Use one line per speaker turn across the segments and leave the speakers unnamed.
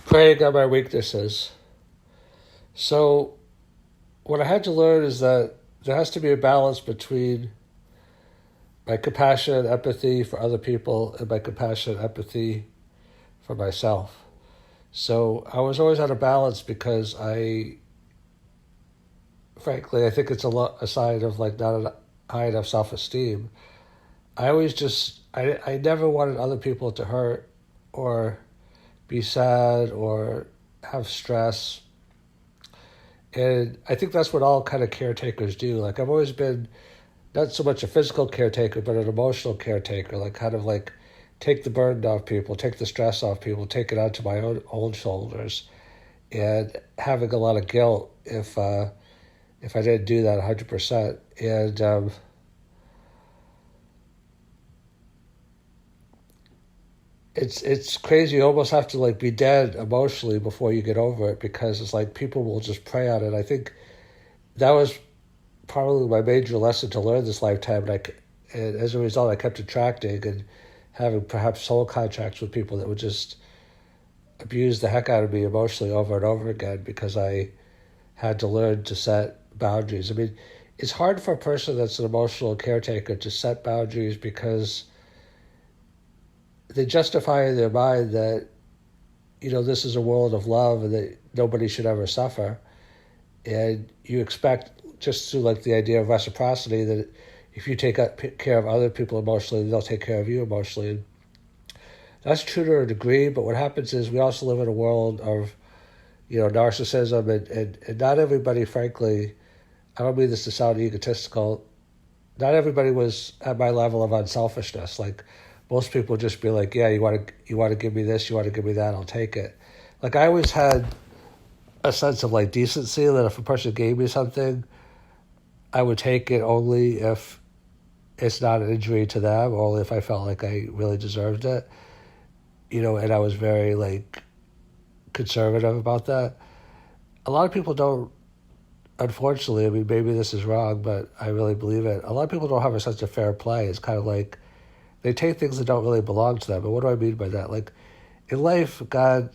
Preying on my weaknesses. So, what I had to learn is that there has to be a balance between my compassion and empathy for other people and my compassion and empathy for myself. So, I was always out of balance because frankly, I think it's a sign of like not a high enough self-esteem. I never wanted other people to hurt or be sad or have stress. And I think that's what all kind of caretakers do. Like I've always been not so much a physical caretaker, but an emotional caretaker, like kind of like take the burden off people, take the stress off people, take it onto my own shoulders, and having a lot of guilt if I didn't do that 100%. And it's crazy. You almost have to like be dead emotionally before you get over it because it's like people will just prey on it. I think that was probably my major lesson to learn this lifetime. And as a result, I kept attracting and having perhaps soul contracts with people that would just abuse the heck out of me emotionally over and over again because I had to learn to set boundaries. I mean, it's hard for a person that's an emotional caretaker to set boundaries because they justify in their mind that, this is a world of love and that nobody should ever suffer. And you expect, just through like the idea of reciprocity, that if you take care of other people emotionally, they'll take care of you emotionally. And that's true to a degree, but what happens is we also live in a world of, narcissism and not everybody, frankly, I don't mean this to sound egotistical, not everybody was at my level of unselfishness. Like most people just be like, yeah, you want to give me this, you want to give me that, I'll take it. Like I always had a sense of like decency that if a person gave me something, I would take it only if it's not an injury to them, or only if I felt like I really deserved it. And I was very like conservative about that. A lot of people don't, unfortunately, I mean, maybe this is wrong, but I really believe it. A lot of people don't have a sense of fair play. It's kind of like they take things that don't really belong to them. And what do I mean by that? Like in life, God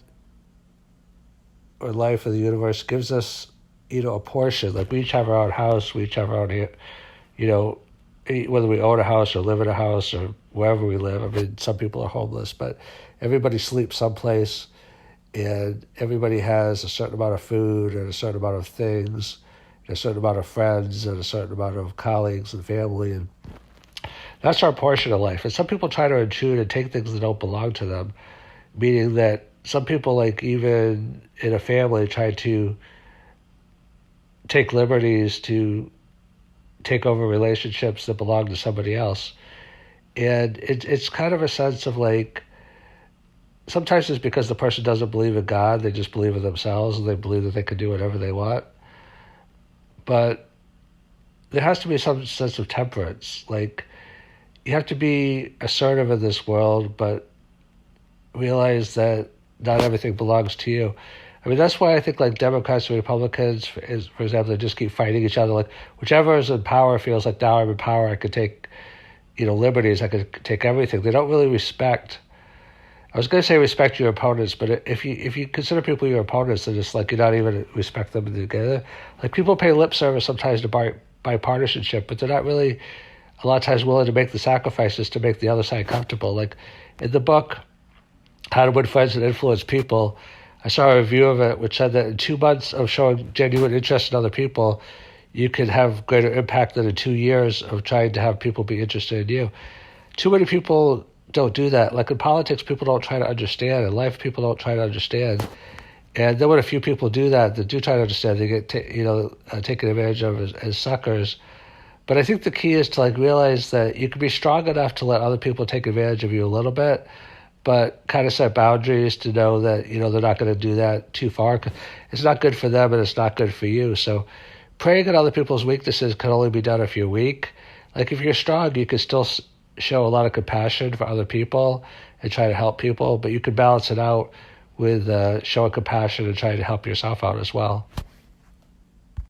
or life or the universe gives us, a portion. Like we each have our own house, we each have our own, whether we own a house or live in a house or wherever we live. I mean, some people are homeless, but everybody sleeps someplace and everybody has a certain amount of food and a certain amount of things, and a certain amount of friends and a certain amount of colleagues and family. And that's our portion of life. And some people try to intrude and take things that don't belong to them, meaning that some people, like even in a family, try to take liberties to take over relationships that belong to somebody else. And it's kind of a sense of like, sometimes it's because the person doesn't believe in God, they just believe in themselves and they believe that they can do whatever they want. But there has to be some sense of temperance. Like, you have to be assertive in this world, but realize that not everything belongs to you. I mean, that's why I think like Democrats and Republicans, for example, they just keep fighting each other. Like whichever is in power feels like now I'm in power, I could take, liberties, I could take everything. They don't really respect. I was going to say respect your opponents, but if you consider people your opponents, then it's like you're not even respect them together. Like people pay lip service sometimes to bipartisanship, but they're not really a lot of times willing to make the sacrifices to make the other side comfortable. Like in the book, How to Win Friends and Influence People, I saw a review of it which said that in 2 months of showing genuine interest in other people, you can have greater impact than in 2 years of trying to have people be interested in you. Too many people don't do that. Like in politics, people don't try to understand. In life, people don't try to understand. And then when a few people do that, they do try to understand, they get taken advantage of as suckers. But I think the key is to like realize that you can be strong enough to let other people take advantage of you a little bit, but kind of set boundaries to know that, they're not going to do that too far. It's not good for them and it's not good for you. So preying on other people's weaknesses can only be done if you're weak. Like if you're strong, you can still show a lot of compassion for other people and try to help people, but you can balance it out with showing compassion and trying to help yourself out as well.